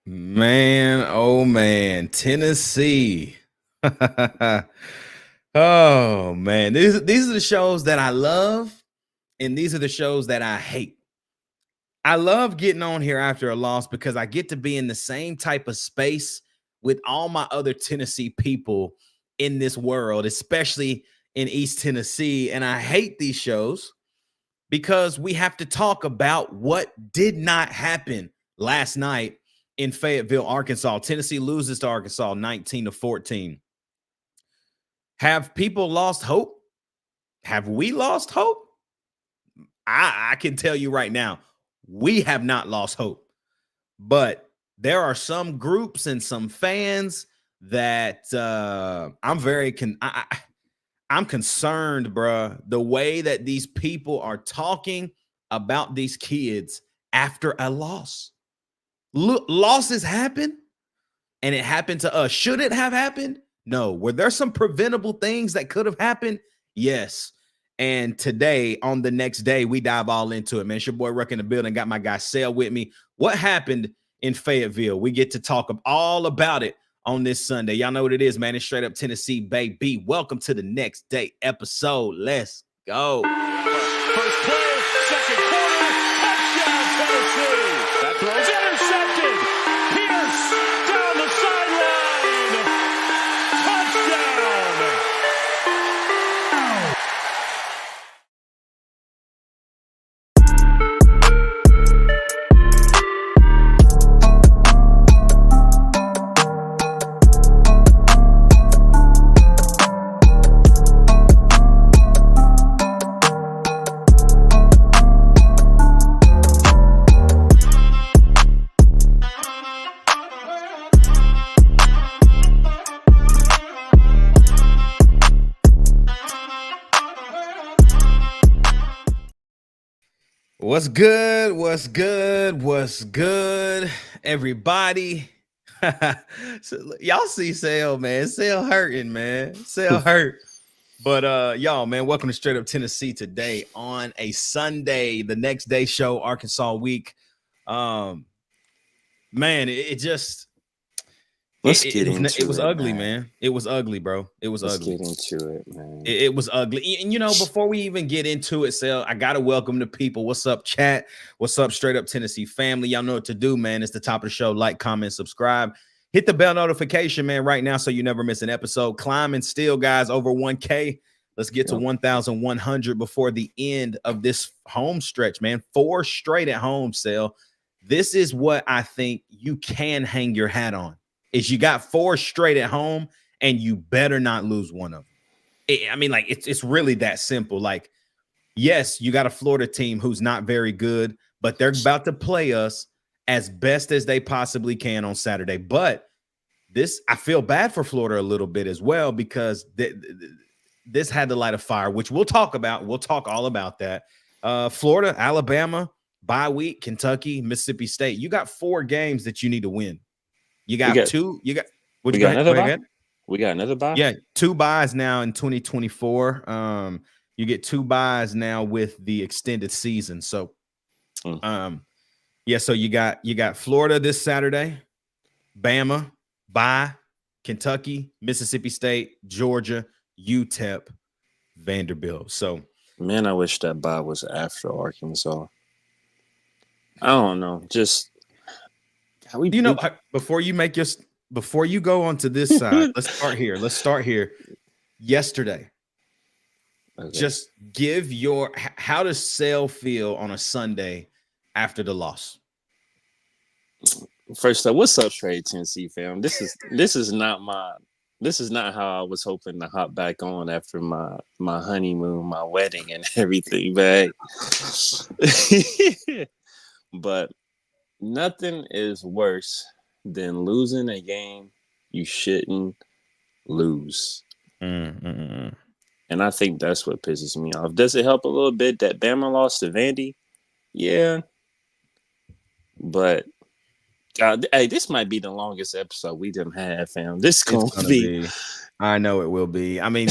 Man, oh man, Tennessee. Oh man, these are the shows that I love, and these are the shows that I hate. I love getting on here after a loss because I get to be in the same type of space with all my other Tennessee people in this world, especially in East Tennessee. And I hate these shows because we have to talk about what did not happen last night in Fayetteville, Arkansas. Tennessee loses to Arkansas 19-14. Have people lost hope? Have we lost hope? I can tell you right now, we have not lost hope. But there are some groups and some fans that I'm concerned, bruh. The way that these people are talking about these kids after a loss. Look, losses happen, and it happened to us. Should it have happened? No. Were there some preventable things that could have happened? Yes. And today, on the next day, we dive all into it, man. It's your boy Ruck in the building. Got my guy Sale with me. What happened in Fayetteville? We get to talk all about it on this Sunday. Y'all know what it is, man. It's straight up Tennessee, baby. Welcome to the next day episode. Let's go. First play, second quarter, touchdown Tennessee. That throw's intercepted. Pierce down the sideline. Touchdown. What's good? What's good? What's good, everybody? So, y'all see Sale, man. Sale hurting, man. Sale hurt. But y'all, man, welcome to Straight Up Tennessee today on a Sunday, the next day show, Arkansas week. Man, it just it was ugly, man. It was ugly, bro. It was ugly. Let's get into it, man. It was ugly. And, you know, before we even get into it, Sal, I got to welcome the people. What's up, chat? What's up, Straight Up Tennessee family? Y'all know what to do, man. It's the top of the show. Like, comment, subscribe. Hit the bell notification, man, right now so you never miss an episode. Climbing still, guys, over 1K. Let's get to 1,100 before the end of this home stretch, man. 4 straight at home, Sal. This is what I think you can hang your hat on. Is you got 4 straight at home, and you better not lose one of them. I mean, like, it's really that simple. Like, yes, you got a Florida team who's not very good, but they're about to play us as best as they possibly can on Saturday. But I feel bad for Florida a little bit as well, because this had to light a fire, which we'll talk about. We'll talk all about that. Florida, Alabama, bye week, Kentucky, Mississippi State. You got 4 games that you need to win. You got 2. You got another bye? We got another bye? Yeah, 2 byes now in 2024. You get 2 byes now with the extended season. So so you got Florida this Saturday, Bama, bye, Kentucky, Mississippi State, Georgia, UTEP, Vanderbilt. So, man, I wish that bye was after Arkansas. I don't know. Just before you go on to this side, let's start here. Yesterday, okay. Just give how does Sale feel on a Sunday after the loss? First up, what's up, Straight Tennessee fam? This is not how I was hoping to hop back on after my honeymoon, my wedding, and everything, man. But nothing is worse than losing a game you shouldn't lose. And I think that's what pisses me off. Does it help a little bit that Bama lost to Vandy? Yeah. But, hey, this might be the longest episode we done had, fam. This is going to be. I know it will be. I mean,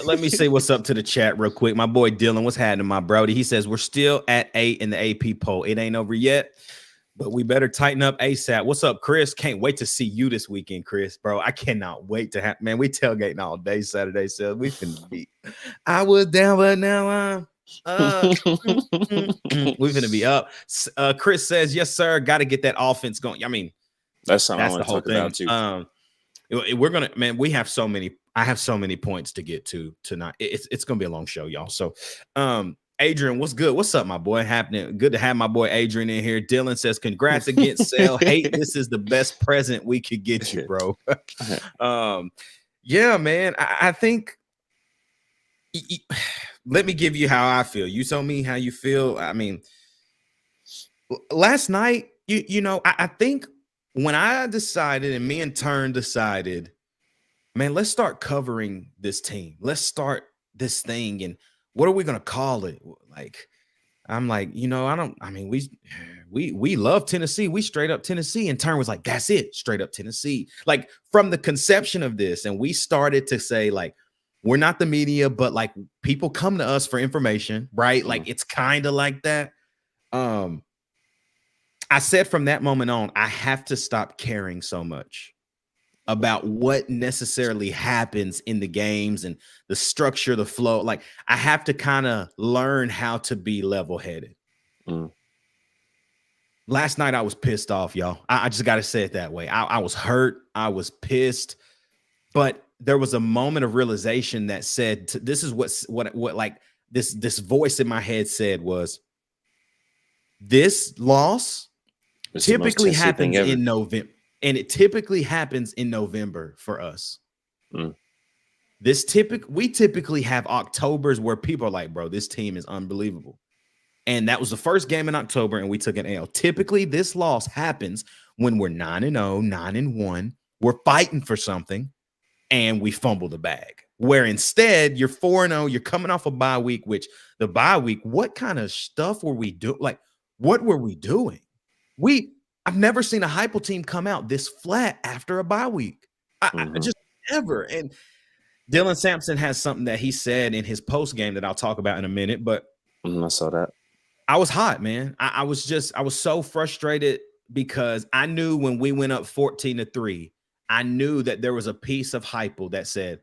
let me say what's up to the chat real quick. My boy Dylan, what's happening, my brody? He says, we're still at 8 in the AP poll. It ain't over yet. But we better tighten up ASAP. What's up, Chris? Can't wait to see you this weekend, Chris, bro. I cannot wait to have, man, we tailgating all day Saturday, so we finna be. I was down, but now I'm we finna be up. Chris says, yes, sir. Got to get that offense going. I mean, that's something I that's the want to whole talk thing. about too. We're gonna, man, we have so many. I have so many points to get to tonight. It's gonna be a long show, y'all. So, Adrian, what's good? What's up, my boy? Happening? Good to have my boy Adrian in here. Dylan says, congrats against Sale. Hate, this is the best present we could get you, bro. Yeah, man. I think let me give you how I feel. You tell me how you feel. I mean, last night, you know, I think when I decided and me and Turn decided, man, let's start covering this team. Let's start this thing. And what are we going to call it? Like, I'm like, you know, we love Tennessee. We straight up Tennessee. And Turn was like, that's it. Straight up Tennessee. Like from the conception of this. And we started to say like, we're not the media, but like people come to us for information, right? Like it's kind of like that. I said from that moment on, I have to stop caring so much about what necessarily happens in the games and the structure, the flow. Like I have to kind of learn how to be level-headed. Last night I was pissed off, y'all. I just got to say it that way. I was hurt. I was pissed, but there was a moment of realization that said, this is what like this voice in my head said was, this loss typically happens in November. And it typically happens in November for us. We typically have Octobers where people are like, bro, this team is unbelievable. And that was the first game in October, and we took an L. Typically, this loss happens when we're 9-0, 9-1. We're fighting for something, and we fumble the bag. Where instead, you're 4-0, you're coming off a bye week, which the bye week, what kind of stuff were we doing? Like, what were we doing? I've never seen a Heupel team come out this flat after a bye week. I just never. And Dylan Sampson has something that he said in his post game that I'll talk about in a minute. But I saw that. I was hot, man. I was so frustrated because I knew when we went up 14-3, I knew that there was a piece of Heupel that said,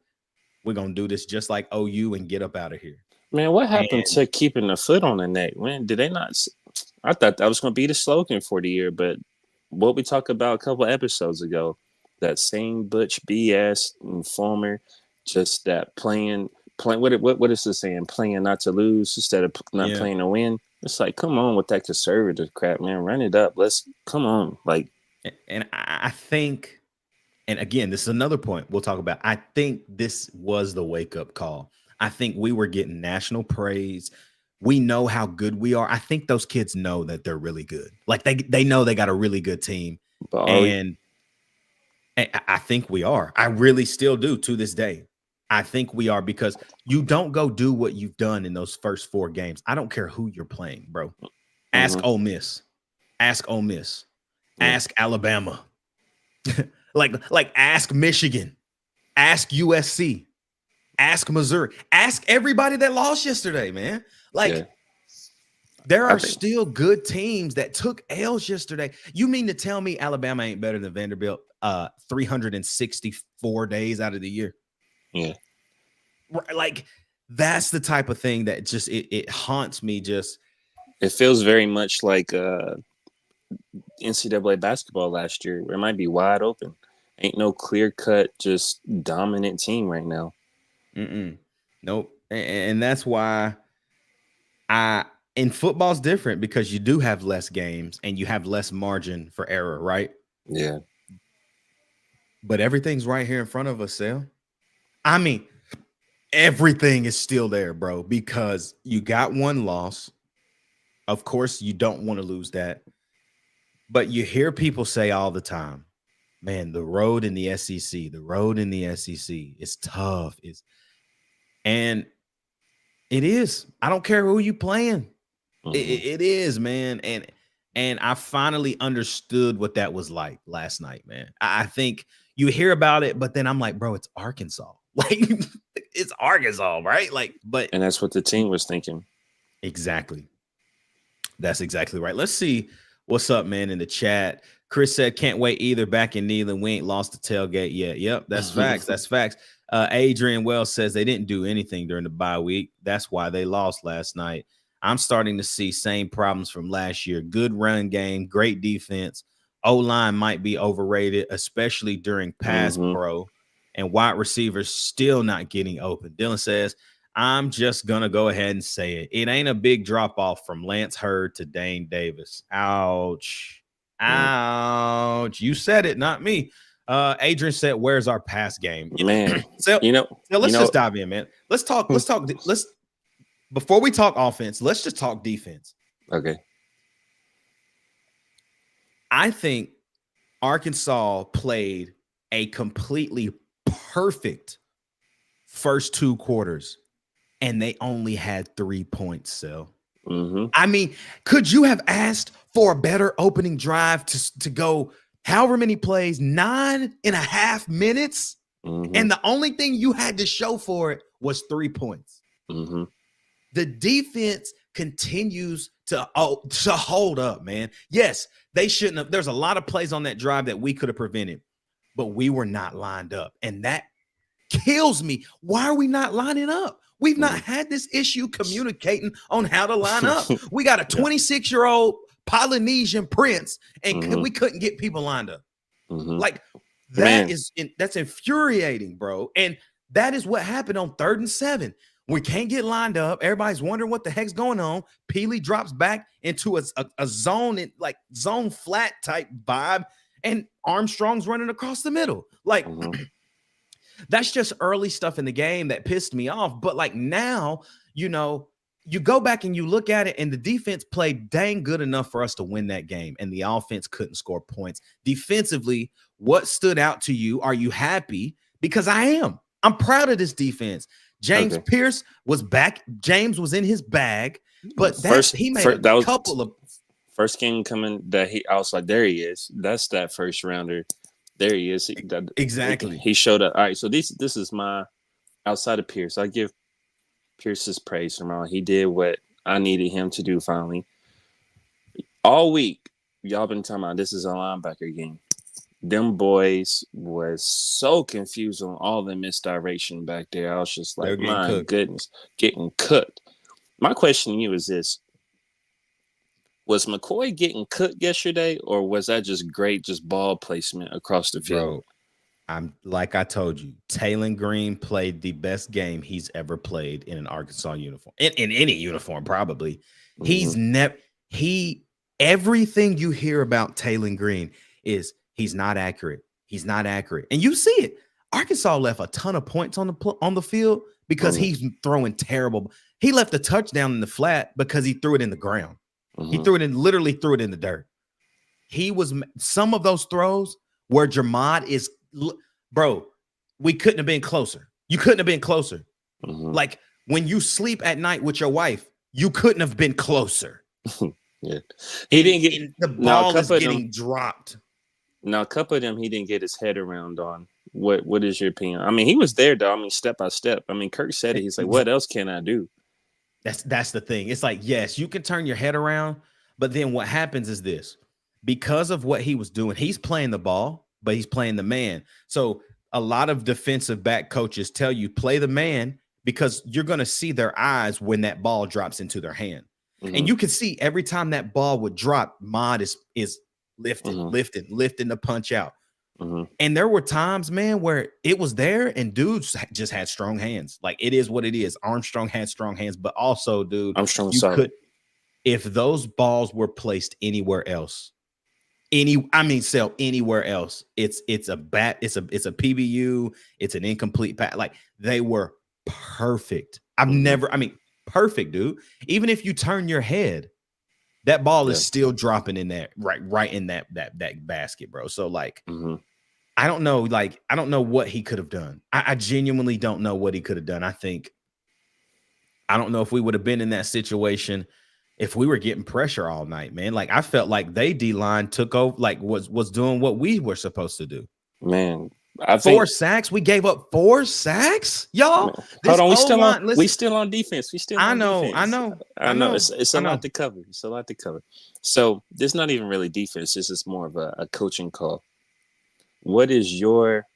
we're going to do this just like OU and get up out of here. Man, what happened to keeping the foot on the neck? Man, did they not? I thought that was going to be the slogan for the year, but what we talked about a couple episodes ago, that same Butch BS and Fulmer, just that playing. What is it saying? Playing not to lose instead of not playing to win. It's like, come on with that conservative crap, man. Run it up. Let's come on. Like, and I think, and again, this is another point we'll talk about. I think this was the wake up call. I think we were getting national praise. We know how good we are. I think those kids know that they're really good. Like they know they got a really good team. And I think we are. I really still do to this day. I think we are, because you don't go do what you've done in those first 4 games. I don't care who you're playing, bro. Ask Ole Miss. Ask Ole Miss. Ask Alabama. like ask Michigan. Ask USC. Ask Missouri. Ask everybody that lost yesterday, man. Like, there are still good teams that took L's yesterday. You mean to tell me Alabama ain't better than Vanderbilt 364 days out of the year? Yeah. Like, that's the type of thing that just it haunts me. Just it feels very much like NCAA basketball last year, where it might be wide open. Ain't no clear-cut, just dominant team right now. Nope. And that's why in football's different, because you do have less games and you have less margin for error, right? Yeah. But everything's right here in front of us, Sal. I mean, everything is still there, bro, because you got one loss. Of course, you don't want to lose that. But you hear people say all the time, man, the road in the SEC is tough. And it is. I don't care who you playing. It is, man. And I finally understood what that was like last night, man. I think you hear about it, but then I'm like, bro, it's Arkansas. Like, it's Arkansas, right? Like, and that's what the team was thinking. Exactly. That's exactly right. Let's see What's up, man? In the chat, Chris said, "Can't wait either. Back in Neyland, we ain't lost the tailgate yet." Yep, that's facts. That's facts. Adrian Wells says they didn't do anything during the bye week. That's why they lost last night. I'm starting to see same problems from last year. Good run game, great defense. O-line might be overrated, especially during pass pro, and wide receivers still not getting open. Dylan says, I'm just going to go ahead and say it. It ain't a big drop-off from Lance Hurd to Dane Davis. Ouch. Ouch. You said it, not me. Adrian said, where's our pass game? Man, So, let's just dive in, man. Let's talk. Before we talk offense, let's just talk defense. Okay. I think Arkansas played a completely perfect first 2 quarters, and they only had 3 points. So, I mean, could you have asked for a better opening drive to go however many plays, 9.5 minutes, and the only thing you had to show for it was 3 points? The defense continues to hold up, man. Yes, they shouldn't have. There's a lot of plays on that drive that we could have prevented, but we were not lined up. And that kills me. Why are we not lining up? We've not had this issue communicating on how to line up. We got a 26-year-old Polynesian prince, and we couldn't get people lined up. Like, that's infuriating, bro. And that is what happened on 3rd and 7. We can't get lined up. Everybody's wondering what the heck's going on. Peely drops back into a zone, like zone flat type vibe, and Armstrong's running across the middle. Like, that's just early stuff in the game that pissed me off. But like now, you go back and you look at it, and the defense played dang good enough for us to win that game, and the offense couldn't score points. Defensively, what stood out to you? Are you happy? Because I am. I'm proud of this defense. James Pierce was back. James was in his bag, but he made a couple of first game coming that I was like, there he is. That's that first rounder. There he is. Exactly. He showed up. All right. So this is my outside of Pierce. I give Pierce's praise from all. He did what I needed him to do finally. All week, y'all been talking about this is a linebacker game. Them boys was so confused on all the misdirection back there. I was just like, my goodness, getting cooked. My question to you is this. Was McCoy getting cooked yesterday, or was that just great, just ball placement across the field? Bro, like I told you, Taylon Green played the best game he's ever played in an Arkansas uniform. In any uniform, probably. Everything you hear about Taylon Green is he's not accurate. He's not accurate. And you see it. Arkansas left a ton of points on the field because he's throwing terrible. He left a touchdown in the flat because he threw it in the ground. He literally threw it in the dirt. Some of those throws where Jermod is, bro, we couldn't have been closer. You couldn't have been closer. Like when you sleep at night with your wife, you couldn't have been closer. Yeah. He didn't get the ball is getting dropped. Now, a couple of them he didn't get his head around on. What is your opinion? I mean, he was there, though. I mean, step by step. I mean, Kirk said it. He's like, what else can I do? That's the thing. It's like, yes, you can turn your head around, but then what happens is this. Because of what he was doing, he's playing the ball, but he's playing the man. So a lot of defensive back coaches tell you play the man because you're going to see their eyes when that ball drops into their hand. And you can see every time that ball would drop, Mod is lifting the punch out. And there were times, man, where it was there and dudes just had strong hands. Like, it is what it is. Armstrong had strong hands, but also, dude, if those balls were placed anywhere else, anywhere else, it's a PBU, it's an incomplete pass. Like, they were perfect. Perfect, dude. Even if you turn your head, that ball is still dropping in there, right in that basket, bro. So like, I don't know. Like, I don't know what he could have done. I genuinely don't know what he could have done. I don't know if we would have been in that situation if we were getting pressure all night, man. Like, I felt like they D-line took over, like was doing what we were supposed to do. Man, I think 4 sacks. We gave up 4 sacks, y'all. hold on, we still O-line, on listen, we still on defense. We still I on know, defense. I know, I know. It's a I know. lot to cover. It's a lot to cover. So this not even really defense. This is more of a coaching call. What is your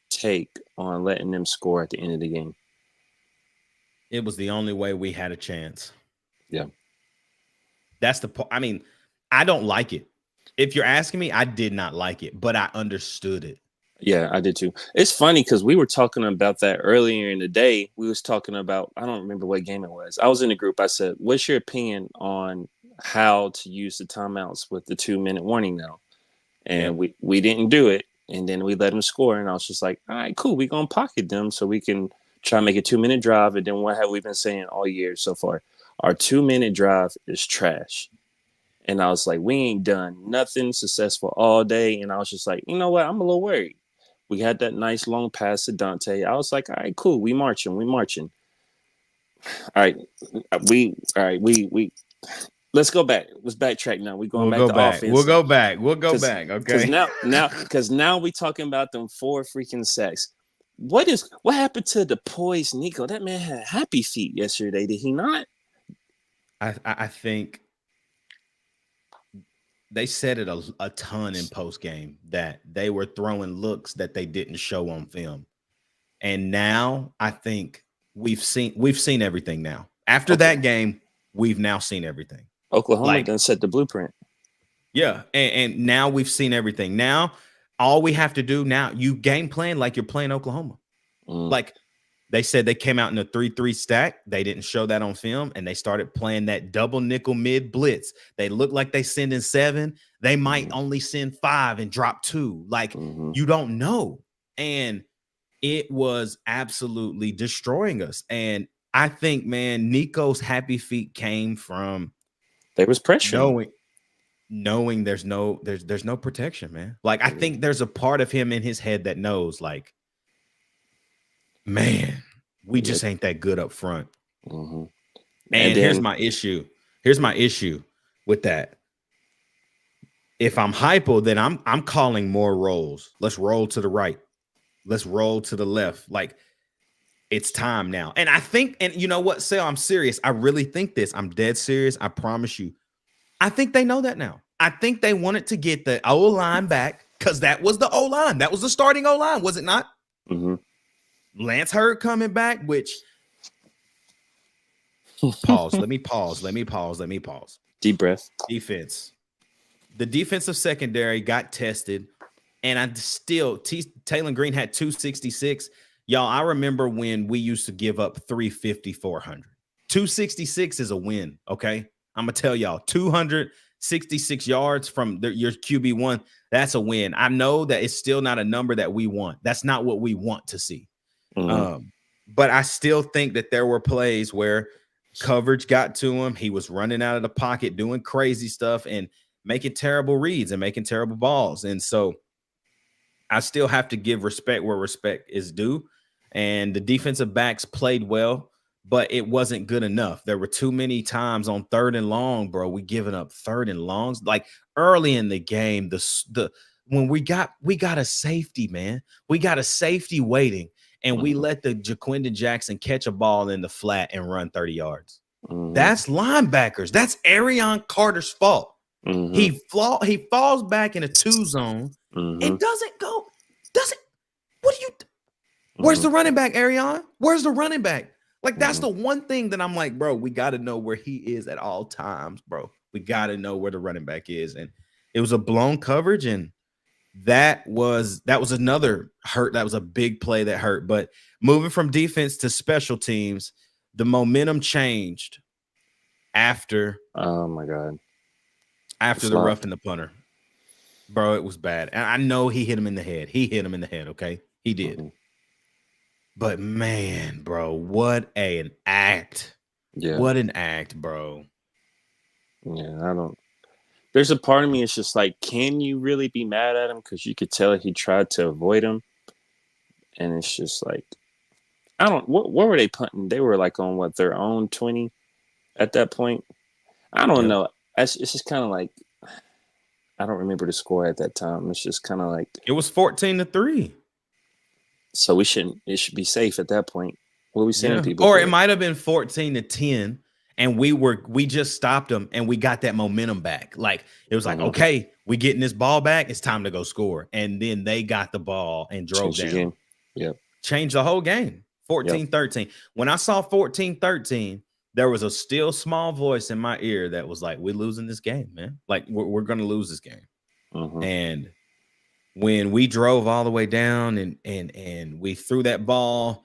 take on letting them score at the end of the game? It was the only way we had a chance. Yeah. That's the point. I mean, I don't like it. If you're asking me, I did not like it, but I understood it. Yeah, I did too. It's funny because we were talking about that earlier in the day. We was talking about, I don't remember what game it was. I was in the group. I said, what's your opinion on how to use the timeouts with the 2-minute warning now? And we didn't do it. And then we let them score. And I was just like, all right, cool. We're going to pocket them so we can try to make a 2-minute drive. And then what have we been saying all year so far? Our 2-minute drive is trash. And I was like, we ain't done nothing successful all day. And I was just like, you know what? I'm a little worried. We had that nice long pass to Dante. I was like, all right, cool. We marching. All right. We let's go back. Let's backtrack now. We're going back to offense. We'll go back. Okay. Because now we talking about them 4 freaking sacks. What happened to the poised Nico? That man had happy feet yesterday. Did he not? I think they said it a ton in post game that they were throwing looks that they didn't show on film. And now I think we've seen everything now. After that game, we've now seen everything. Oklahoma done set the blueprint. Yeah. And now we've seen everything. Now, all we have to do now, you game plan like you're playing Oklahoma. Like they said they came out in a 3-3 stack. They didn't show that on film, and they started playing that double nickel mid blitz. They look like they sending 7. They might only send 5 and drop 2. Like you don't know. And it was absolutely destroying us. And I think, man, Nico's happy feet came from there was pressure. Knowing there's no protection, man. Like I think there's a part of him in his head that knows, like, man, we just ain't that good up front. And then, here's my issue. Here's my issue with that. If I'm hypo, then I'm calling more rolls. Let's roll to the right. Let's roll to the left. Like it's time now. And I think, and you know what, Sal, I'm serious. I really think this. I'm dead serious. I promise you. I think they know that now. I think they wanted to get the O-line back because that was the O-line. That was the starting O-line, was it not? Lance Hurd coming back, which pause. Let me pause. Deep breath. Defense. The defensive secondary got tested, and I still Taylor Green had 266. Y'all, I remember when we used to give up 350, 400. 266 is a win, okay? I'm gonna tell y'all 266 yards from your QB1. That's a win. I know that it's still not a number that we want. That's not what we want to see. But I still think that there were plays where coverage got to him. He was running out of the pocket, doing crazy stuff and making terrible reads and making terrible balls. And so I still have to give respect where respect is due. And the defensive backs played well, but it wasn't good enough. There were too many times on 3rd and long, bro. We giving up 3rd and longs. Like early in the game, when we got a safety, man. We got a safety waiting, and we let the Jaquindon Jackson catch a ball in the flat and run 30 yards. That's linebackers. That's Arion Carter's fault. He falls back in a 2 zone and doesn't go. What do you? Where's the running back, Arion? Where's the running back? Like, that's the one thing that I'm like, bro, we got to know where he is at all times, bro. We got to know where the running back is. And it was a blown coverage, and that was another hurt. That was a big play that hurt. But moving from defense to special teams, the momentum changed after. Oh, my God. After the roughing the punter. Bro, it was bad. And I know he hit him in the head. Okay? He did. But man, bro, what an act. Yeah. What an act, bro. Yeah, there's a part of me, it's just like, can you really be mad at him? Because you could tell he tried to avoid him. And it's just like, what were they punting? They were like on their own 20 at that point. I don't know. It's just kind of like, I don't remember the score at that time. It's just kind of like, it was 14-3. So it should be safe at that point. What are we saying, people? Or it might have been 14-10, and we just stopped them and we got that momentum back. Like it was like, okay, we getting this ball back. It's time to go score. And then they got the ball and drove down. Yep. Changed the whole game. 14-13. When I saw 14-13, there was a still small voice in my ear that was like, we're losing this game, man. Like we're going to lose this game. And when we drove all the way down and we threw that ball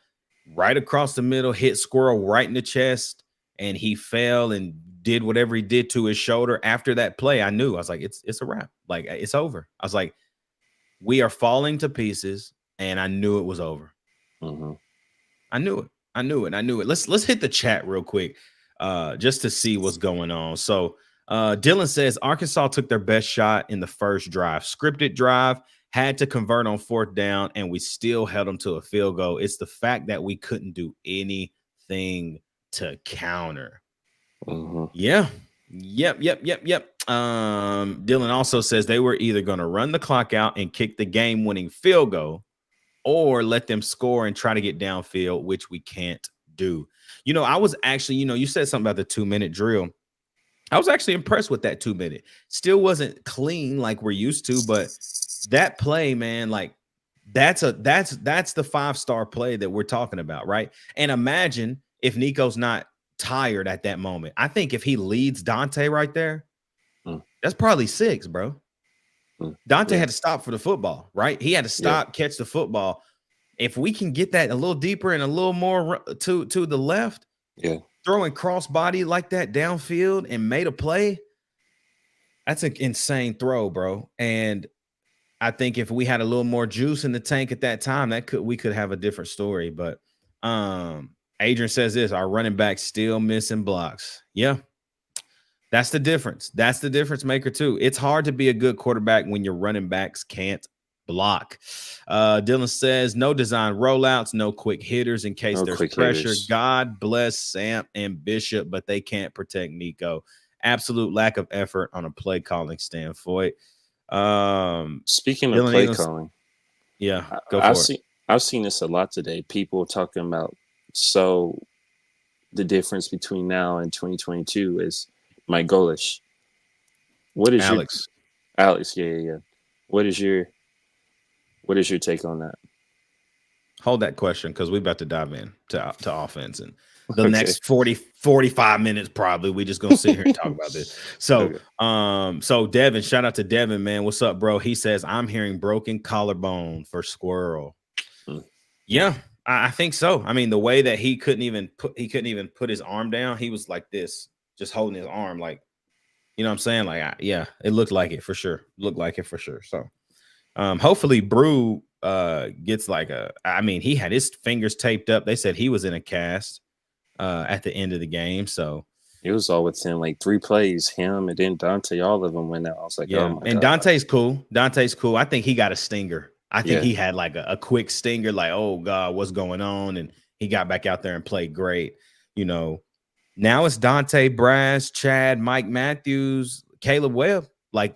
right across the middle, hit Squirrel right in the chest, and he fell and did whatever he did to his shoulder. After that play, I knew. I was like, it's a wrap. Like, it's over. I was like, we are falling to pieces, and I knew it was over. I knew it. Let's hit the chat real quick just to see what's going on. So Dylan says Arkansas took their best shot in the first drive. Scripted drive, had to convert on 4th down, and we still held them to a field goal. It's the fact that we couldn't do anything to counter. Yeah. Yep. Dylan also says they were either going to run the clock out and kick the game-winning field goal or let them score and try to get downfield, which we can't do. You know, I was actually, you said something about the 2-minute drill. I was actually impressed with that 2-minute. Still wasn't clean like we're used to, but that play, man, like that's the 5-star play that we're talking about, right? And imagine if Nico's not tired at that moment. I think if he leads Dante right there, that's probably 6, bro. Dante had to stop for the football, right? He had to stop, catch the football. If we can get that a little deeper and a little more to the left, throwing cross body like that downfield and made a play, that's an insane throw, bro. And I think if we had a little more juice in the tank at that time, we could have a different story. But Adrian says this: our running back still missing blocks. Yeah. That's the difference. That's the difference maker too. It's hard to be a good quarterback when your running backs can't block. Dylan says no design rollouts, no quick hitters in case there's pressure. Hitters. God bless Sam and Bishop, but they can't protect Nico. Absolute lack of effort on a play calling standpoint. Speaking of play calling, go for it. I've seen this a lot today. People talking about the difference between now and 2022 is Mike Golish. What is Alex? Alex, yeah. What is your take on that? Hold that question because we're about to dive in to offense and the next 45 minutes probably. We just gonna sit here and talk about this. So so Devin, shout out to Devin, man. What's up, bro? He says I'm hearing broken collarbone for Squirrel. Yeah, I think so. I mean, the way that he couldn't even put his arm down. He was like this, just holding his arm, like, you know what I'm saying? Like, it looked like it for sure. So hopefully Brew gets he had his fingers taped up. They said he was in a cast at the end of the game. So it was all within like 3 plays, him and then Dante, all of them went out. I was like, oh my and God. Dante's cool. I think he got a stinger. I think he had like a quick stinger, like, oh God, what's going on? And he got back out there and played great. You know, now it's Dante, Brass, Chad, Mike Matthews, Caleb Webb. Like,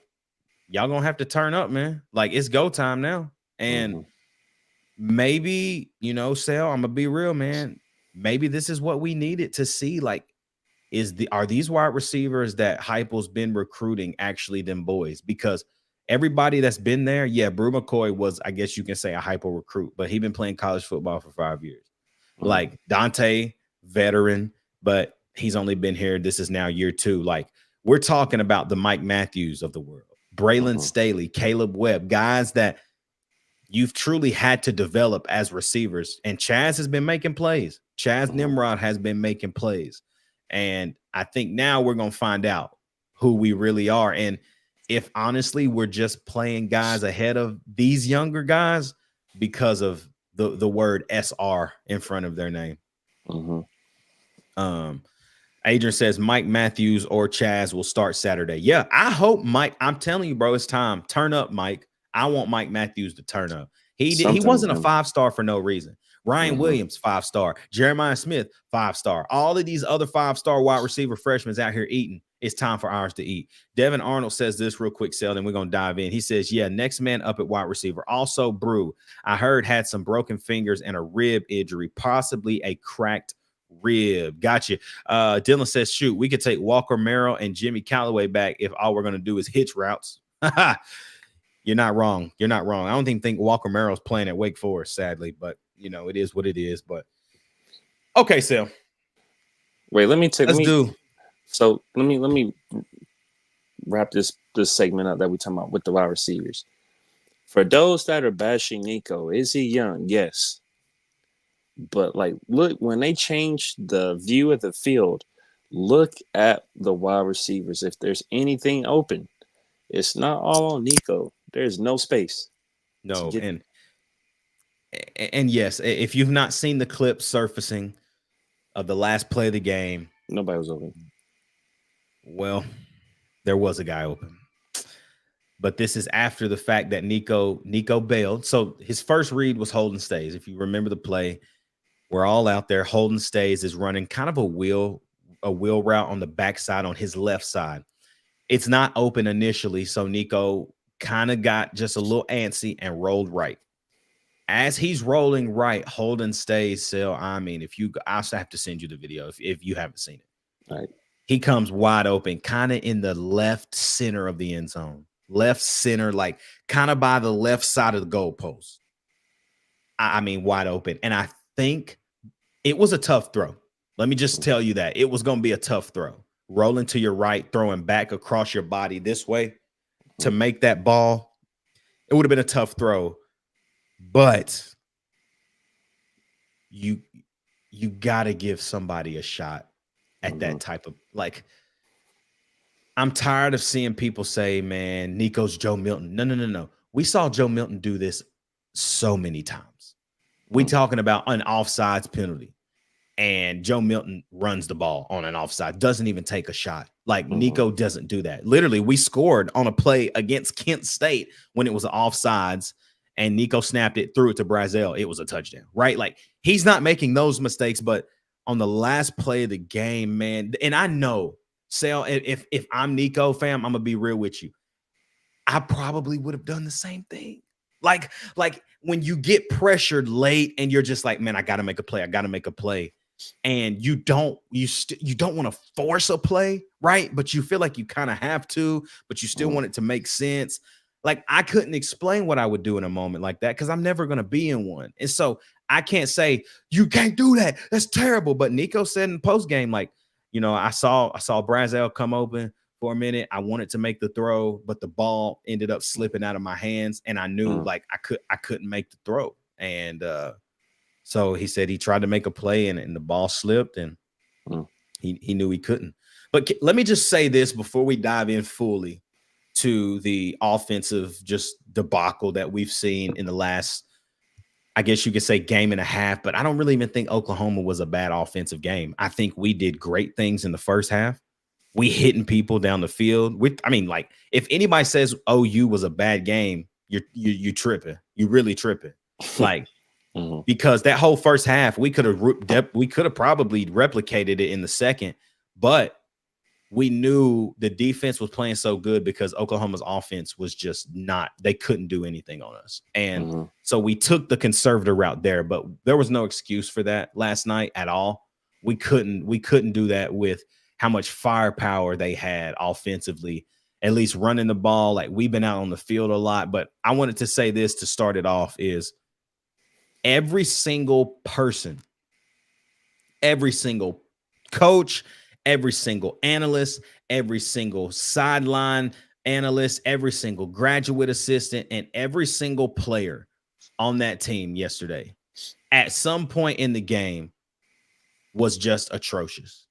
y'all gonna have to turn up, man. Like, it's go time now. And maybe, Sal, I'm gonna be real, man. Maybe this is what we needed to see. Like, are these wide receivers that Heupel's been recruiting actually them boys? Because everybody that's been there, Brew McCoy was, I guess you can say, a Heupel recruit, but he's been playing college football for 5 years. Like Dante, veteran, but he's only been here. This is now year 2. Like, we're talking about the Mike Matthews of the world, Braylon Staley, Caleb Webb, guys that you've truly had to develop as receivers. And Chaz has been making plays. Chaz Nimrod has been making plays. And I think now we're going to find out who we really are. And if honestly, we're just playing guys ahead of these younger guys because of the word SR in front of their name. Adrian says Mike Matthews or Chaz will start Saturday. Yeah, I hope Mike. I'm telling you, bro, it's time. Turn up, Mike. I want Mike Matthews to turn up. He wasn't a 5-star for no reason. Ryan Williams, 5-star. Jeremiah Smith, 5-star. All of these other 5-star wide receiver freshmen out here eating. it's time for ours to eat. Devin Arnold says this real quick, Sel, then we're going to dive in. He says, yeah, next man up at wide receiver. Also, Brew, I heard had some broken fingers and a rib injury, possibly a cracked rib. Gotcha. Dylan says, shoot, we could take Walker Merrill and Jimmy Callaway back if all we're going to do is hitch routes. You're not wrong. You're not wrong. I don't even think Walker Merrill's playing at Wake Forest, sadly, but you know, it is what it is. But okay, Sel. Wait, let me take. Let's do. So let me wrap this segment up that we're talking about with the wide receivers. For those that are bashing Nico, is he young? Yes. But like, look, when they change the view of the field, look at the wide receivers. If there's anything open, it's not all on Nico. There's no space. No, and yes, if you've not seen the clip surfacing of the last play of the game, nobody was open. Well, there was a guy open. But this is after the fact that Nico bailed. So his first read was Holden Stays. If you remember the play, we're all out there. Holden Stays is running kind of a wheel route on the backside on his left side. It's not open initially, so Nico kind of got just a little antsy and rolled right. As he's rolling right, Holden Stays. So I mean, I also have to send you the video if you haven't seen it. All right. He comes wide open, kind of in the left center of the end zone. Left center, like kind of by the left side of the goalpost. I mean, wide open. And I think it was a tough throw. Let me just tell you that. It was going to be a tough throw. Rolling to your right, throwing back across your body this way to make that ball. It would have been a tough throw. But you got to give somebody a shot at that type of, like, I'm tired of seeing people say, man, Nico's Joe Milton. No. We saw Joe Milton do this so many times. We talking about an offsides penalty, and Joe Milton runs the ball on an offside, doesn't even take a shot. Like, Nico doesn't do that. Literally, we scored on a play against Kent State when it was offsides, and Nico snapped it, threw it to Brazel. It was a touchdown, right? Like, he's not making those mistakes, but on the last play of the game, man, and I know, Sal, if I'm Nico, fam, I'm gonna be real with you. I probably would have done the same thing. Like when you get pressured late and you're just like, man, I gotta make a play. And you don't want to force a play, right? But you feel like you kind of have to, but you still want it to make sense. Like, I couldn't explain what I would do in a moment like that because I'm never gonna be in one. And so I can't say you can't do that. That's terrible. But Nico said in post game, like, you know, I saw Brazel come open for a minute. I wanted to make the throw, but the ball ended up slipping out of my hands, and I knew like I couldn't make the throw. And so he said he tried to make a play, and the ball slipped, and he knew he couldn't. But let me just say this before we dive in fully to the offensive just debacle that we've seen in the last, I guess you could say, game and a half, but I don't really even think Oklahoma was a bad offensive game. I think we did great things in the first half. We hitting people down the field. I mean, like, if anybody says OU was a bad game, you tripping. You really tripping. Like, because that whole first half, we could have probably replicated it in the second, but we knew the defense was playing so good because Oklahoma's offense was just they couldn't do anything on us. And so we took the conservative route there, but there was no excuse for that last night at all. We couldn't do that with how much firepower they had offensively, at least running the ball. Like, we've been out on the field a lot, but I wanted to say this to start it off is every single person, every single coach, every single analyst, every single sideline analyst, every single graduate assistant, and every single player on that team yesterday, at some point in the game, was just atrocious.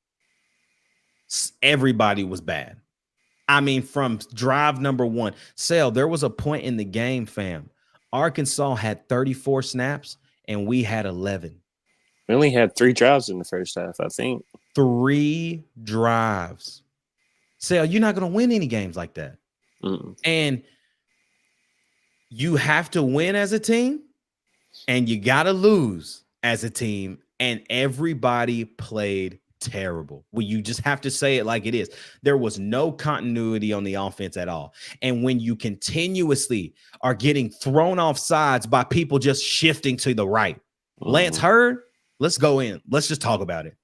Everybody was bad. I mean, from drive number one, Sal, there was a point in the game, fam. Arkansas had 34 snaps, and we had 11. We only had 3 drives in the first half, I think. 3 drives. Sal, you're not going to win any games like that. And you have to win as a team, and you got to lose as a team, and everybody played terrible. Well, you just have to say it like it is. There was no continuity on the offense at all. And when you continuously are getting thrown off sides by people just shifting to the right, Lance Hurd, let's go in. Let's just talk about it.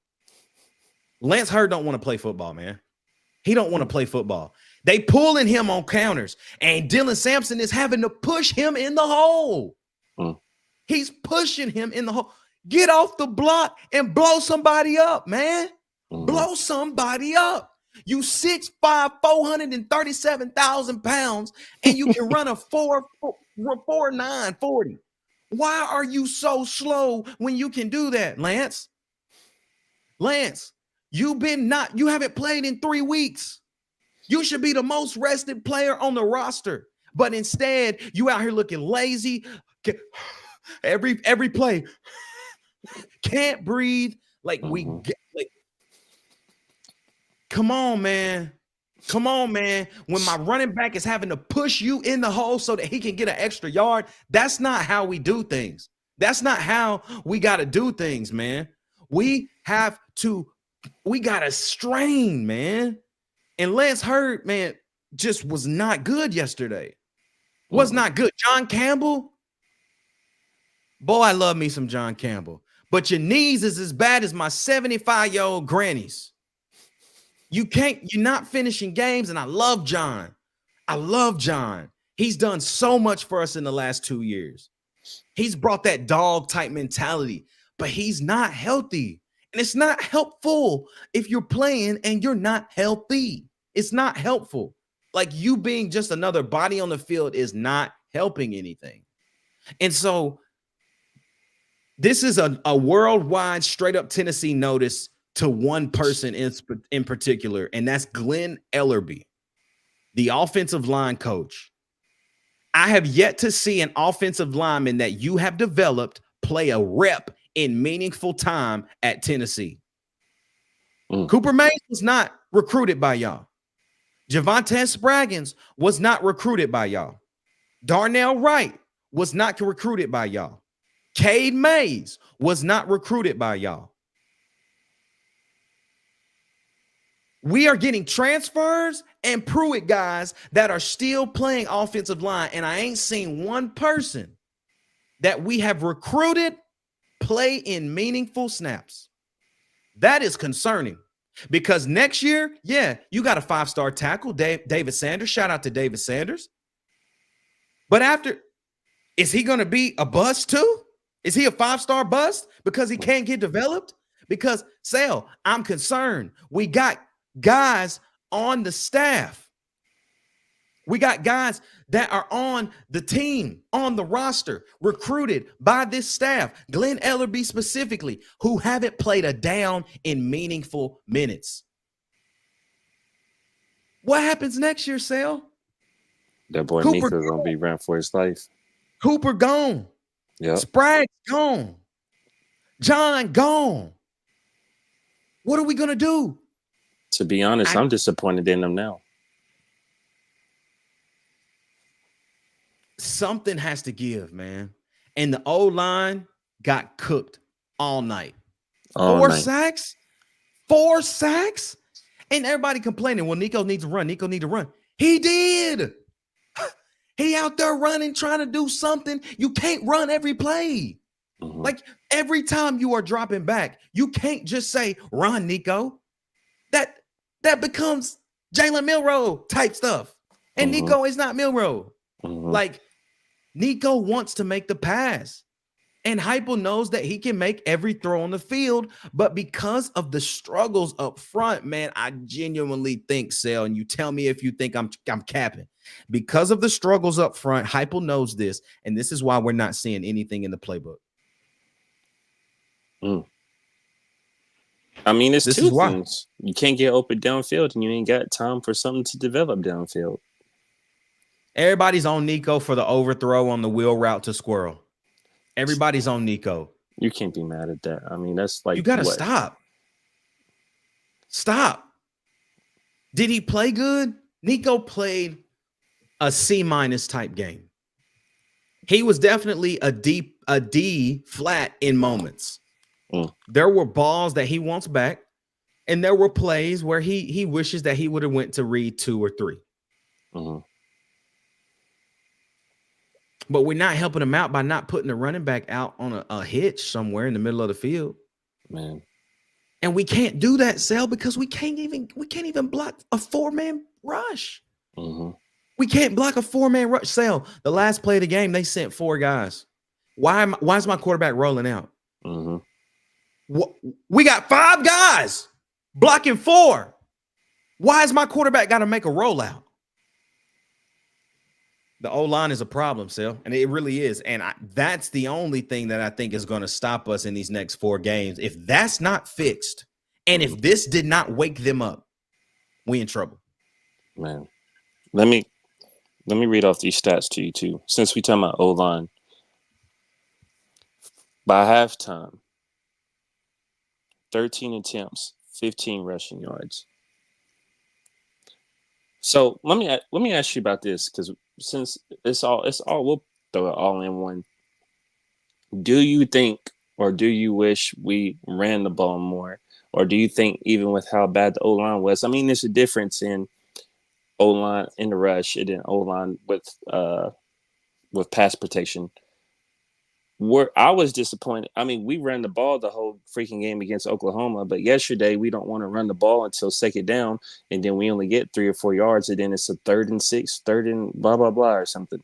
Lance Hurd don't want to play football, man. He don't want to play football. They pulling him on counters, and Dylan Sampson is having to push him in the hole. He's pushing him in the hole. Get off the block and blow somebody up, man. Blow somebody up. You 6'5", 437,000 pounds, and you can run a 4.9 40. Why are you so slow when you can do that, Lance? Lance, you haven't played in 3 weeks. You should be the most rested player on the roster, but instead you out here looking lazy. Every play. Can't breathe. Come on, man. Come on, man. When my running back is having to push you in the hole so that he can get an extra yard, that's not how we do things. That's not how we got to do things, man. We got to strain, man. And Lance Hurd, man, just was not good yesterday. Was not good. John Campbell. Boy, I love me some John Campbell. But your knees is as bad as my 75-year-old grannies. You're not finishing games, and I love John. He's done so much for us in the last 2 years. He's brought that dog-type mentality, but he's not healthy. And it's not helpful if you're playing and you're not healthy. It's not helpful. Like, you being just another body on the field is not helping anything. And so this is a worldwide straight up Tennessee notice to one person in particular, and that's Glenn Ellerbe, the offensive line coach. I have yet to see an offensive lineman that you have developed play a rep in meaningful time at Tennessee. Cooper Mays was not recruited by y'all. Javonte Spraggins was not recruited by y'all. Darnell Wright was not recruited by y'all. Cade Mays was not recruited by y'all. We are getting transfers and Pruitt guys that are still playing offensive line, and I ain't seen one person that we have recruited play in meaningful snaps. That is concerning, because next year, you got a 5-star tackle, David Sanders. Shout out to David Sanders. But is he going to be a bust too? Is he a 5-star bust because he can't get developed? Because, Sal, I'm concerned. We got guys on the staff. We got guys that are on the team, on the roster, recruited by this staff, Glenn Ellerbe specifically, who haven't played a down in meaningful minutes. What happens next year, Sal? That boy Nico's going to be ran for his life. Cooper gone. Yep. Sprague gone. John gone. What are we going to do? To be honest, I'm disappointed in them now. Something has to give, man. And the O-line got cooked all night. Four sacks? And everybody complaining, well, Nico needs to run. He did. He out there running, trying to do something. You can't run every play. Like, every time you are dropping back, you can't just say, run, Nico. That becomes Jalen Milroe type stuff. And Nico is not Milroe. Like, Nico wants to make the pass. And Heupel knows that he can make every throw on the field. But because of the struggles up front, man, I genuinely think, Sal, and you tell me if you think I'm capping. Because of the struggles up front, Heupel knows this. And this is why we're not seeing anything in the playbook. I mean, it's two things. You can't get open downfield, and you ain't got time for something to develop downfield. Everybody's on Nico for the overthrow on the wheel route to Squirrel. Everybody's on Nico. You can't be mad at that. I mean, that's like, you got to stop. Stop. Did he play good? Nico played a C- type game. He was definitely a D flat in moments. There were balls that he wants back. And there were plays where he wishes that he would have went to read 2 or 3. Mhm. But we're not helping him out by not putting the running back out on a hitch somewhere in the middle of the field. Man. And we can't do that, Sel, because we can't even block a 4-man rush. Mhm. We can't block a 4-man rush. Sel, the last play of the game, they sent 4 guys. Why is my quarterback rolling out? Mhm. We got 5 guys blocking 4. Why is my quarterback got to make a rollout? The O-line is a problem, Sel, and it really is. And that's the only thing that I think is going to stop us in these next 4 games. If that's not fixed, and if this did not wake them up, we in trouble. Man. Let me read off these stats to you too. Since we talking about O-line, by halftime, 13 attempts, 15 rushing yards. So let me ask you about this, because since it's all we'll throw it all in one. Do you think, or do you wish we ran the ball more, or do you think even with how bad the O-line was? I mean, there's a difference in O-line in the rush and then O-line with pass protection. Where I was disappointed. I mean, we ran the ball the whole freaking game against Oklahoma, but yesterday we don't want to run the ball until second down, and then we only get 3 or 4 yards, and then it's a 3rd and 6, 3rd and blah blah blah or something.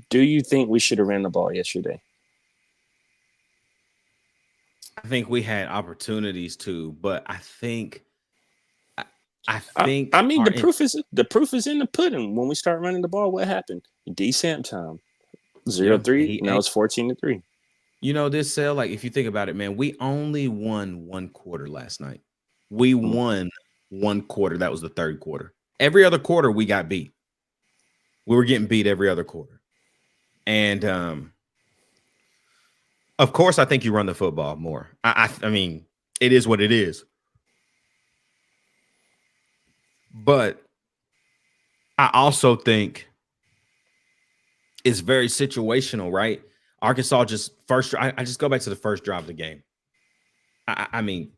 Do you think we should have ran the ball yesterday? I think we had opportunities to, but I think I mean, the proof is in the pudding. When we start running the ball, what happened? Decent time. 0-3. Now it's 14-3. You know this, Sel, like if you think about it, man, we only won 1 quarter last night. We won 1 quarter. That was the 3rd quarter. Every other quarter we got beat. We were getting beat every other quarter. And of course, I think you run the football more. I mean, it is what it is. But I also think it's very situational, right? Arkansas just I just go back to the first drive of the game. I mean,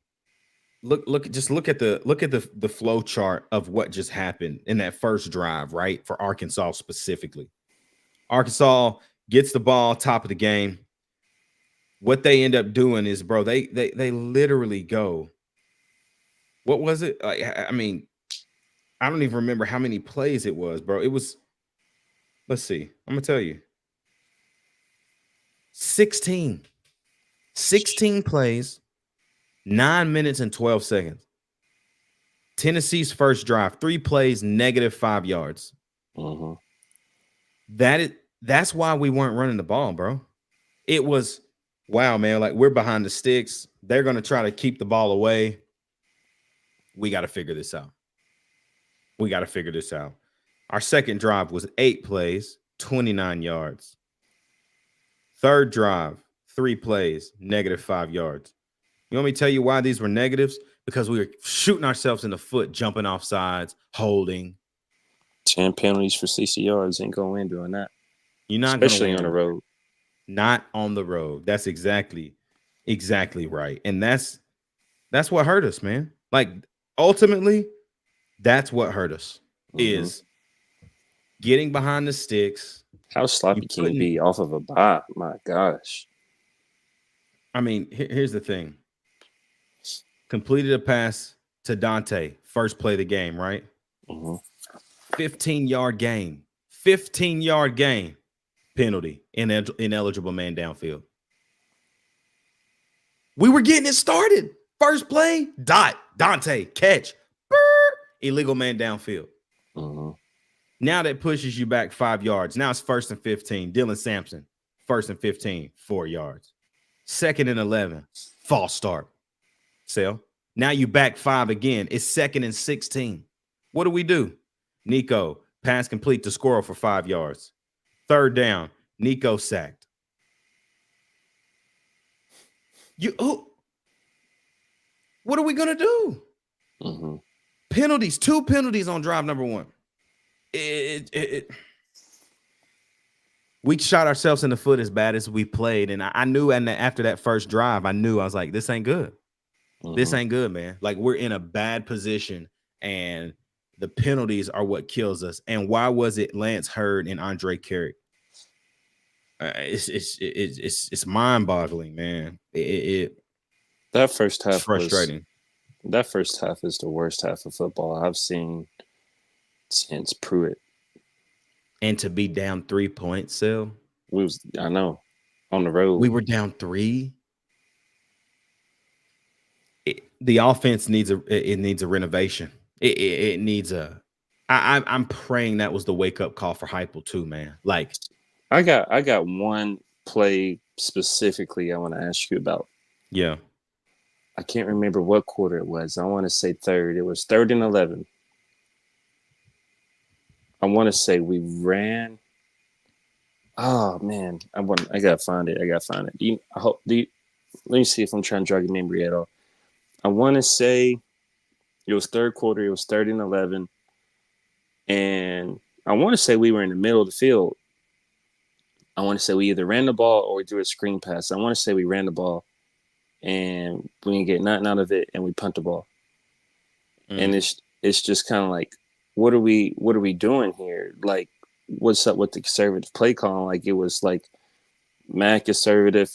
look at the flow chart of what just happened in that first drive, right? For Arkansas specifically. Arkansas gets the ball top of the game. What they end up doing is, bro, they literally go. What was it? I mean, I don't even remember how many plays it was, bro. It was, let's see. I'm gonna tell you. 16 plays, 9 minutes and 12 seconds. Tennessee's first drive, 3 plays, -5 yards. Mm-hmm. That's why we weren't running the ball, bro. It was, wow, man, like we're behind the sticks. They're going to try to keep the ball away. We got to figure this out. Our second drive was 8 plays, 29 yards. Third drive, 3 plays, -5 yards. You want me to tell you why these were negatives? Because we were shooting ourselves in the foot, jumping off sides, holding. 10 penalties for 60 yards ain't going in doing that. You're not especially on the road. Not on the road. That's exactly right. And that's what hurt us, man. Like ultimately, that's what hurt us is getting behind the sticks. How sloppy can you be off of a bye? My gosh. I mean, here's the thing. Completed a pass to Dante, first play of the game, right? 15-yard gain. 15-yard gain. Penalty. Ineligible man downfield. We were getting it started. First play, Dante, catch. Illegal man downfield. Now that pushes you back 5 yards. Now it's 1st and 15. Dylan Sampson, 1st and 15, 4 yards. 2nd and 11, false start. Sale. Now you back 5 again. It's 2nd and 16. What do? Nico, pass complete to Squirrel for 5 yards. 3rd down, Nico sacked. What are we going to do? Penalties, 2 penalties on drive number 1. We shot ourselves in the foot as bad as we played. And I knew, and after that first drive, I was like, this ain't good. This ain't good, man. Like, we're in a bad position, and the penalties are what kills us. And why was it Lance Hurd and Andre Carrick? It's mind-boggling, man. That first half It's frustrating. That first half is the worst half of football I've seen since Pruitt. And to be down 3 points, Sel. I know, on the road. We were down 3. The offense needs a renovation. It needs a. I'm praying that was the wake up call for Heupel too, man. Like, I got one play specifically I want to ask you about. Yeah. I can't remember what quarter it was. I want to say third. It was 3rd and 11. I want to say we ran. Oh man, I gotta find it. Let me see if I'm trying to jog a memory at all. I want to say it was third quarter. It was 3rd and 11, and I want to say we were in the middle of the field. I want to say we either ran the ball or we threw a screen pass. I want to say we ran the ball, and we didn't get nothing out of it, and we punt the ball. And it's just kind of like, what are we doing here? Like, what's up with the conservative play call? Like, it was like mad conservative.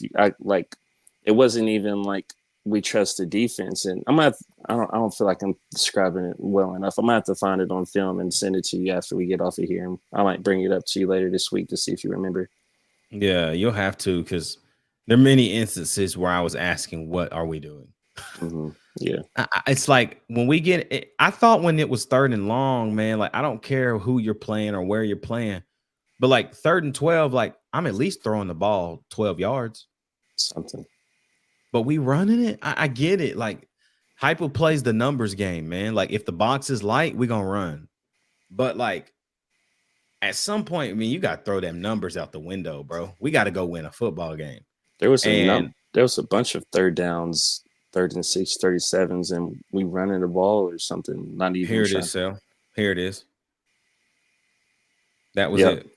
It wasn't even like we trust the defense. And I don't feel like I'm describing it well enough. I'm gonna have to find it on film and send it to you after we get off of here. And I might bring it up to you later this week to see if you remember. Yeah, you'll have to, because there are many instances where I was asking, what are we doing? Mm-hmm. Yeah. It's like when we get it, I thought when it was 3rd and long, man, like, I don't care who you're playing or where you're playing, but like 3rd and 12, like, I'm at least throwing the ball 12 yards. Something. But we running it. I get it. Like, Heupel plays the numbers game, man. Like, if the box is light, we're going to run. But like, at some point, I mean, you got to throw them numbers out the window, bro. We got to go win a football game. There was a bunch of 3rd downs, 3rd and 6, 37s, and we running the ball or something. Not even. Here it is, Sal. Here it is. That was it.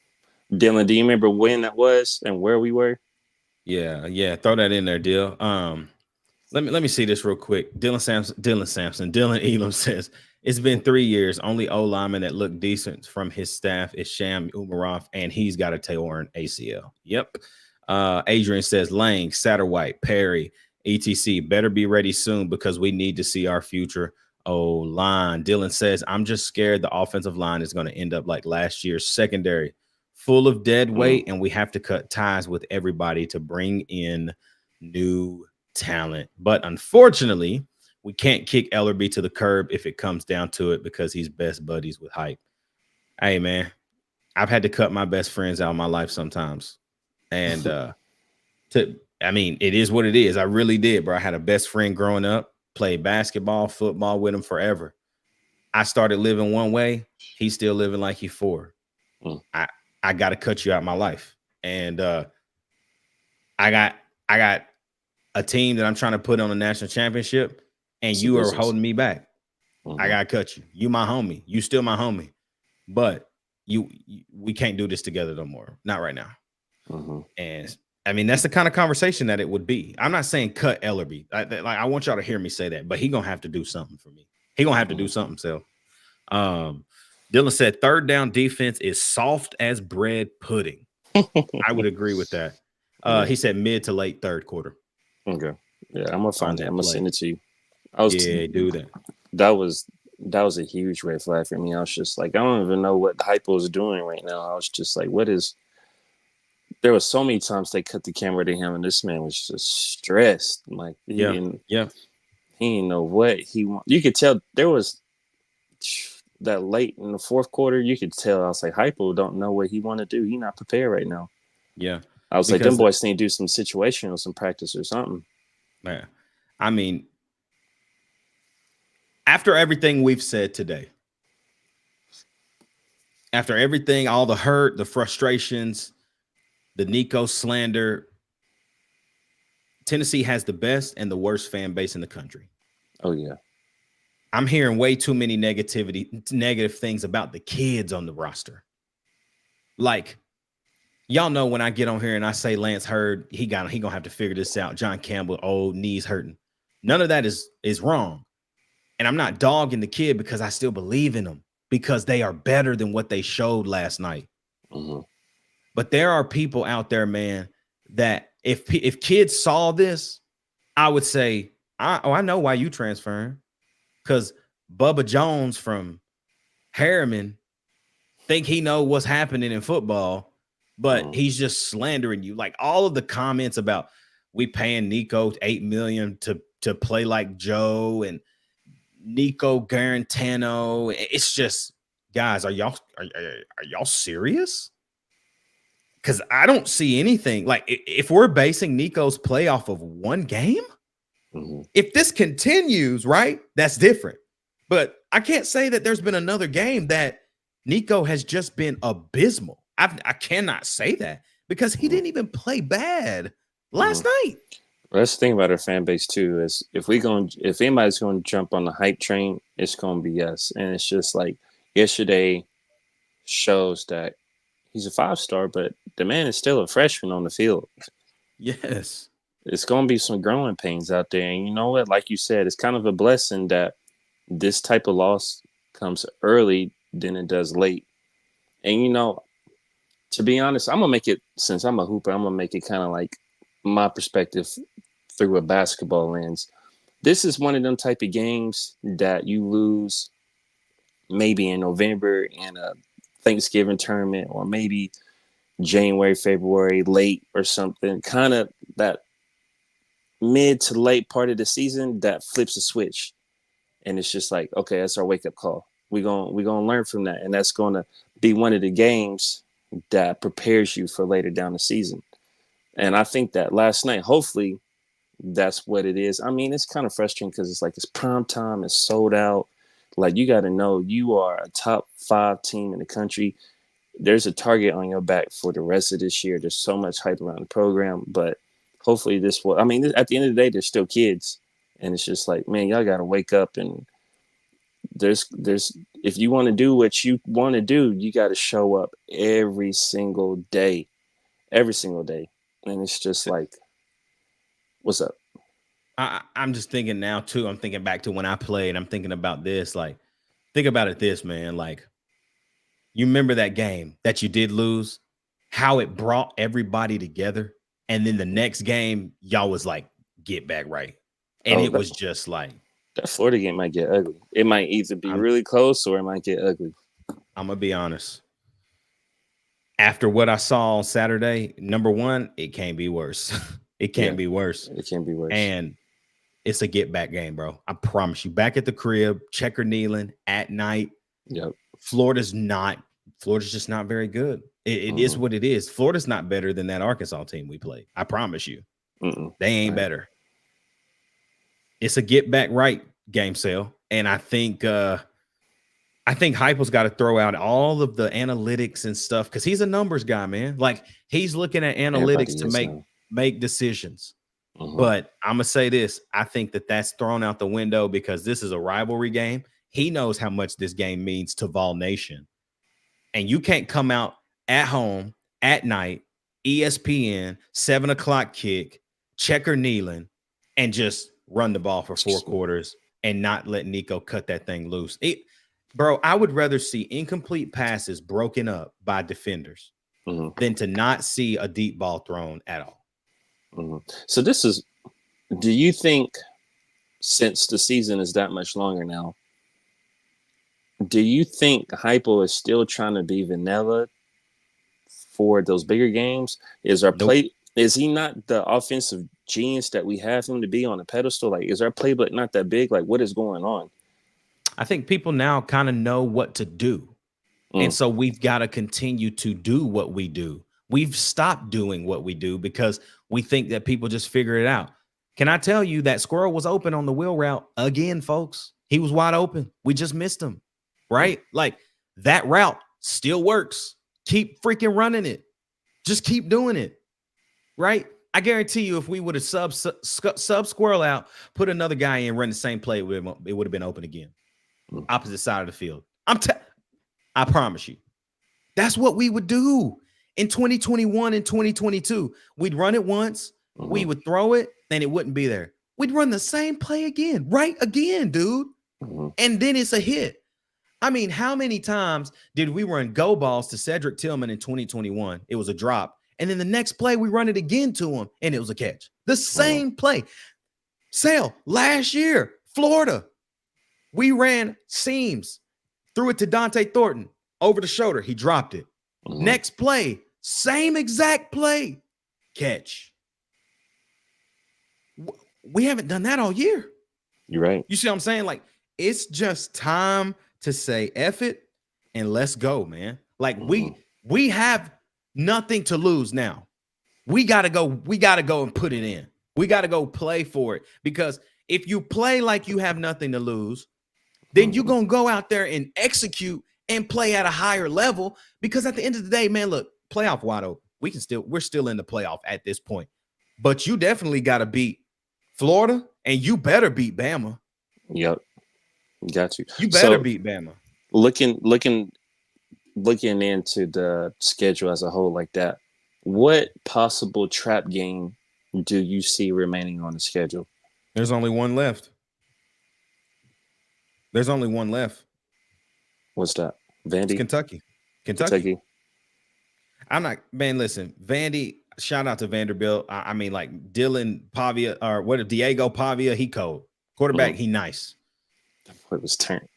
Dylan, do you remember when that was and where we were? Yeah. Throw that in there, Dill. Let me see this real quick. Dylan Elam says, it's been 3 years. Only O lineman that looked decent from his staff is Sham Umarov, and he's got a torn ACL. Yep. Adrian says, Lang, Satterwhite, Perry, etc. better be ready soon, because we need to see our future O-line. Dylan says, I'm just scared the offensive line is going to end up like last year's secondary, full of dead weight, and we have to cut ties with everybody to bring in new talent. But unfortunately, we can't kick Ellerby to the curb if it comes down to it, because he's best buddies with Hype. Hey, man, I've had to cut my best friends out of my life sometimes. And it is what it is. I really did, bro. I had a best friend growing up, played basketball, football with him forever. I started living one way. He's still living like he's 4. I got to cut you out of my life. And I got a team that I'm trying to put on a national championship, and you are holding me back. I got to cut you. You my homie. You still my homie. But we can't do this together no more. Not right now. And I mean, that's the kind of conversation that it would be. I'm not saying cut Ellerby. I want y'all to hear me say that, but he gonna have to do something for me. He gonna have to do something. So, Dylan said 3rd down defense is soft as bread pudding. I would agree with that. He said mid to late 3rd quarter. Okay. Yeah, I'm gonna find it. I'm gonna send it to you. Do that. That was a huge red flag for me. I was just like, I don't even know what Heupel is doing right now. I was just like, what is? There was so many times they cut the camera to him, and this man was just stressed. Like, he didn't know what he wanted. You could tell there was that late in the 4th quarter. You could tell. I was like, Heupel don't know what he want to do. He not prepared right now. Yeah, I was like, them boys need to do some situational, some practice or something. Man, I mean, after everything we've said today, after everything, all the hurt, the frustrations, the Nico slander, Tennessee has the best and the worst fan base in the country. Oh, yeah. I'm hearing way too many negative things about the kids on the roster. Like, y'all know when I get on here and I say Lance Hurd, he gonna have to figure this out. John Campbell, old knees hurting. None of that is wrong. And I'm not dogging the kid because I still believe in them because they are better than what they showed last night. Mm-hmm. But there are people out there, man, that if kids saw this, I would say, I know why you transferring. Because Bubba Jones from Harriman think he know what's happening in football, but he's just slandering you. Like all of the comments about we paying Nico $8 million to play like Joe and Nico Garantano. It's just, guys, are y'all serious? Because I don't see anything. Like if we're basing Nico's play off of one game, if this continues, right, that's different. But I can't say that there's been another game that Nico has just been abysmal. I cannot say that because he didn't even play bad last night. Well, that's the thing about our fan base too, is if anybody's going to jump on the hype train, it's going to be us. And it's just like yesterday shows that he's a 5-star, but the man is still a freshman on the field. Yes. It's going to be some growing pains out there. And you know what? Like you said, it's kind of a blessing that this type of loss comes early than it does late. And, you know, to be honest, I'm going to make it, since I'm a hooper, I'm going to make it kind of like my perspective through a basketball lens. This is one of them type of games that you lose maybe in November in a Thanksgiving tournament or maybe January, February, late or something, kind of that mid to late part of the season that flips a switch. And it's just like, okay, that's our wake-up call. We're gonna learn from that. And that's going to be one of the games that prepares you for later down the season. And I think that last night, hopefully, that's what it is. I mean, it's kind of frustrating because it's like it's prime time, it's sold out. Like, you got to know you are a top 5 team in the country. There's a target on your back for the rest of this year. There's so much hype around the program, but hopefully this will. I mean, at the end of the day, they're still kids, and it's just like, man, y'all got to wake up. And there's if you want to do what you want to do, you got to show up every single day. And it's just like, what's up? I'm just thinking now too. I'm thinking back to when I played. I'm thinking about this. Like, think about it this, man. Like, you remember that game that you did lose, how it brought everybody together. And then the next game, y'all was like, get back right. And it was just like, that Florida game might get ugly. It might either be really close or it might get ugly. I'm going to be honest. After what I saw on Saturday, number one, it can't be worse. It can't be worse. It can't be worse. And it's a get back game, bro. I promise you. Back at the crib, checker kneeling at night. Yep. Florida's just not very good. It is what it is. Florida's not better than that Arkansas team we played. I promise you. They ain't better. It's a get back right game, Sale. And I think Heupel's got to throw out all of the analytics and stuff because he's a numbers guy, man. Like, he's looking at analytics to make decisions. But I'm going to say this. I think that's thrown out the window because this is a rivalry game. He knows how much this game means to Vol Nation. And you can't come out at home at night, ESPN, 7 o'clock kick, checker kneeling, and just run the ball for 4 quarters and not let Nico cut that thing loose. Bro, I would rather see incomplete passes broken up by defenders than to not see a deep ball thrown at all. So do you think, since the season is that much longer now, do you think Heupel is still trying to be vanilla for those bigger games? Is he not the offensive genius that we have him to be on a pedestal? Like, is our playbook not that big? Like, what is going on? I think people now kind of know what to do. And so we've got to continue to do what we do. We've stopped doing what we do because we think that people just figure it out. Can I tell you that Squirrel was open on the wheel route again, folks? He was wide open. We just missed him, right? Like, that route still works. Keep freaking running it. Just keep doing it, right? I guarantee you, if we would have sub Squirrel out, put another guy in, run the same play, it would have been open again. Opposite side of the field. I promise you. That's what we would do in 2021 and 2022. We'd run it once, we would throw it, and it wouldn't be there. we'd run the same play again, right again, dude. Mm-hmm. And then it's a hit. I mean, how many times did we run go balls to Cedric Tillman in 2021? It was a drop. And then the next play, we run it again to him, and it was a catch. The same play. Sale, last year, Florida, we ran seams, threw it to Dante Thornton over the shoulder. He dropped it. Mm-hmm. Next play, same exact play, catch. We haven't done that all year. You're right. You see what I'm saying? Like, it's just time to say F it and let's go, man. Like, we have nothing to lose now. We gotta go and put it in. We gotta go play for it. Because if you play like you have nothing to lose, then you're gonna go out there and execute and play at a higher level. Because at the end of the day, man, look, playoff wide open. We're still in the playoff at this point. But you definitely gotta beat Florida, and you better beat Bama. Yep. Got you. You better beat Bama. Looking into the schedule as a whole like that, what possible trap game do you see remaining on the schedule? There's only one left. What's that? Vandy? It's Kentucky. I'm not, man, listen, Vandy, shout out to Vanderbilt. I mean, like Dylan Pavia, or what, Diego Pavia, he cold. Quarterback, he nice. It was turned.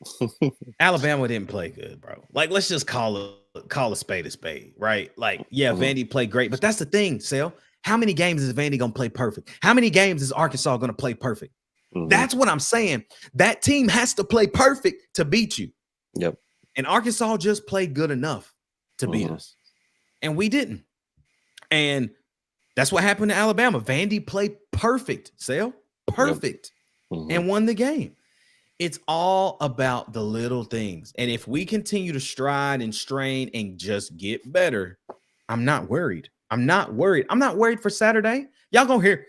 Alabama didn't play good, bro. Like, let's just call a spade, right? Like, yeah, Vandy played great, but that's the thing, Sale. How many games is Vandy gonna play perfect? How many games is Arkansas gonna play perfect? That's what I'm saying. That team has to play perfect to beat you. Yep. And Arkansas just played good enough to beat us, and we didn't. And that's what happened to Alabama. Vandy played perfect, Sale, perfect, and won the game. It's all about the little things. And if we continue to stride and strain and just get better, I'm not worried. I'm not worried for Saturday. Y'all gonna hear,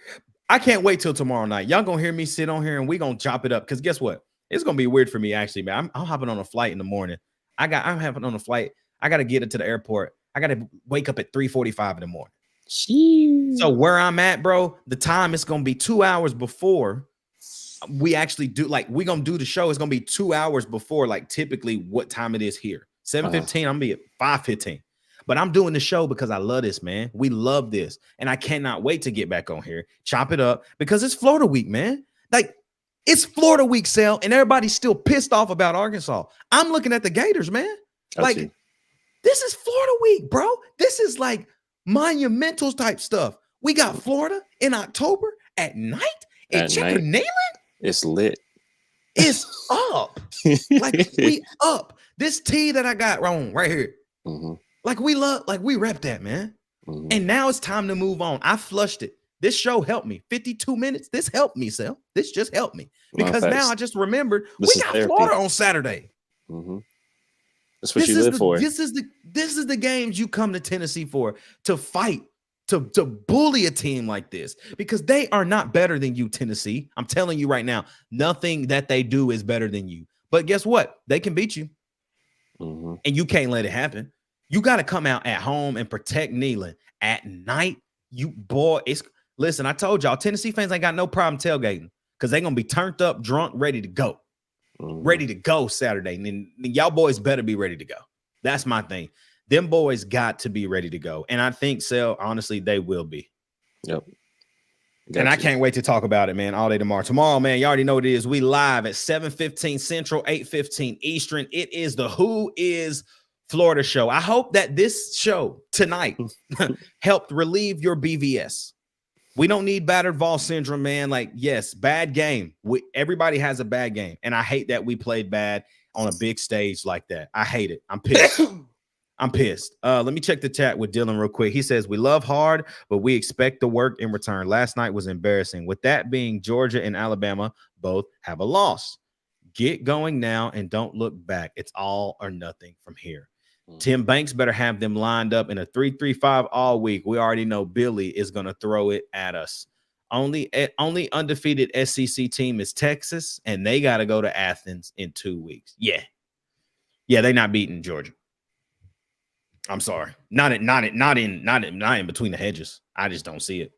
I can't wait till tomorrow night. Y'all gonna hear me sit on here and we gonna chop it up. Because guess what? It's gonna be weird for me, actually, man. I'm hopping on a flight in the morning. I'm hopping on a flight. I gotta get it to the airport. I gotta wake up at 3:45 in the morning. Jeez. So where I'm at, bro, the time is gonna be 2 hours before we actually do, like, we're gonna do the show. It's gonna be 2 hours before, like, typically what time it is here. 7:15. I'm gonna be at 5:15. But I'm doing the show because I love this, man. We love this. And I cannot wait to get back on here, chop it up, because it's Florida week, man. Like, it's Florida week, Sale, and everybody's still pissed off about Arkansas. I'm looking at the Gators, man. Like, this is Florida week, bro. This is like monumental type stuff. We got Florida in October at night in Chicken Nayland. It's lit. It's up. Like, we up. This tea that I got wrong right here. Like, we rep that, man. And now it's time to move on. I flushed it. This show helped me. 52 minutes. This helped me, Sal. This just helped me. Because now I just remembered we got Florida on Saturday. That's what you live for. This is the games you come to Tennessee for, to fight, to bully a team like this, because they are not better than you, Tennessee. I'm telling you right now, nothing that they do is better than you. But guess what? They can beat you. And you can't let it happen. You got to come out at home and protect Neyland at night. Listen, I told y'all, Tennessee fans ain't got no problem tailgating, because they're going to be turned up, drunk, ready to go. Ready to go Saturday. And y'all boys better be ready to go. That's my thing. Them boys got to be ready to go. And I think, Sel, honestly, they will be. Yep. I can't wait to talk about it, man, all day tomorrow. Tomorrow, man, you already know what it is. We live at 7:15 Central, 8:15 Eastern. It is the Who Is Florida show. I hope that this show tonight helped relieve your BVS. We don't need battered Vol syndrome, man. Like, yes, bad game. Everybody has a bad game. And I hate that we played bad on a big stage like that. I hate it. I'm pissed. I'm pissed. Let me check the chat with Dylan real quick. He says, we love hard, but we expect the work in return. Last night was embarrassing. With that being, Georgia and Alabama both have a loss. Get going now and don't look back. It's all or nothing from here. Tim Banks better have them lined up in a 3-3-5 all week. We already know Billy is going to throw it at us. Only undefeated SEC team is Texas, and they got to go to Athens in 2 weeks. Yeah, they're not beating Georgia. I'm sorry. Not in between the hedges. I just don't see it.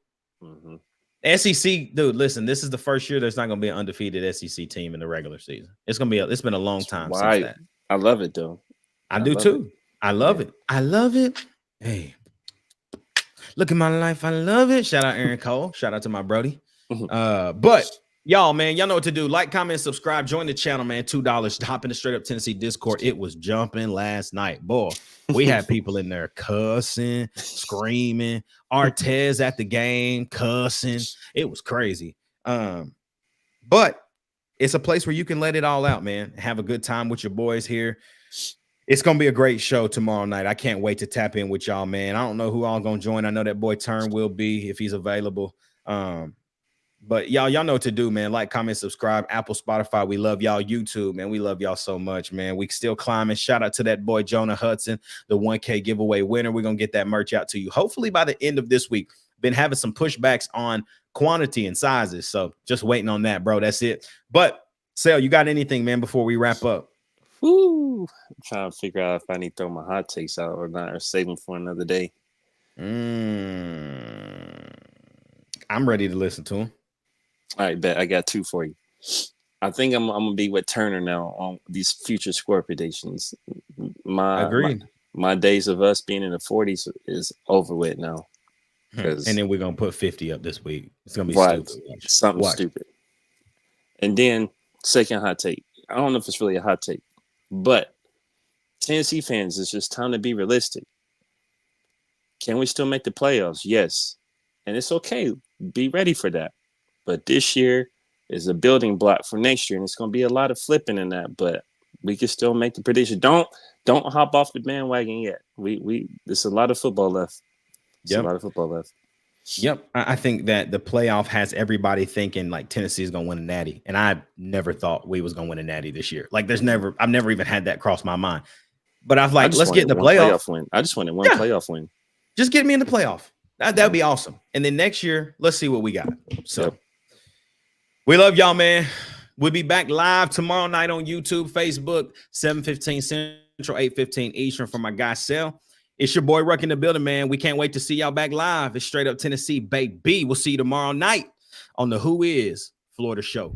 SEC, dude, listen, this is the first year there's not going to be an undefeated SEC team in the regular season. It's been a long time since that. I love it though. I do too. I love it. I love it. Hey, look at my life. I love it. Shout out Aaron Cole. Shout out to my Brody. But y'all, man, y'all know what to do. Like, comment, subscribe, join the channel, man. $2. Hop in the Straight Up Tennessee Discord. It was jumping last night. Boy, we had people in there cussing, screaming. Artez at the game, cussing. It was crazy. But it's a place where you can let it all out, man. Have a good time with your boys here. It's going to be a great show tomorrow night. I can't wait to tap in with y'all, man. I don't know who all going to join. I know that boy Turn will be if he's available. But y'all know what to do, man. Like, comment, subscribe. Apple, Spotify. We love y'all. YouTube, man. We love y'all so much, man. We still climbing. Shout out to that boy Jonah Hudson, the 1K giveaway winner. We're going to get that merch out to you hopefully by the end of this week. Been having some pushbacks on quantity and sizes. So just waiting on that, bro. That's it. But, Sal, you got anything, man, before we wrap up? Woo. I'm trying to figure out if I need to throw my hot takes out or not, or save them for another day. I'm ready to listen to them. All right, bet. I got 2 for you. I think I'm gonna be with Turner now on these future score predictions. My days of us being in the 40s is over with now. And then we're gonna put 50 up this week. It's gonna be stupid. Something stupid. And then second hot take. I don't know if it's really a hot take, but Tennessee fans, it's just time to be realistic. Can we still make the playoffs? Yes. And it's okay. Be ready for that. But this year is a building block for next year, and it's going to be a lot of flipping in that. But we can still make the prediction. Don't hop off the bandwagon yet. There's a lot of football left. Yep. A lot of football left. Yep. I think that the playoff has everybody thinking like Tennessee is going to win a natty. And I never thought we was going to win a natty this year. Like I've never even had that cross my mind. But I've like, let's get in the playoff win. I just wanted one playoff win. Just get me in the playoff. That would be awesome. And then next year, let's see what we got. So we love y'all, man. We'll be back live tomorrow night on YouTube, Facebook, 7:15 Central, 8:15 Eastern for my guy, Sel. It's your boy Ruck in the building, man. We can't wait to see y'all back live. It's Straight Up Tennessee, baby. We'll see you tomorrow night on the Who Is Florida Show.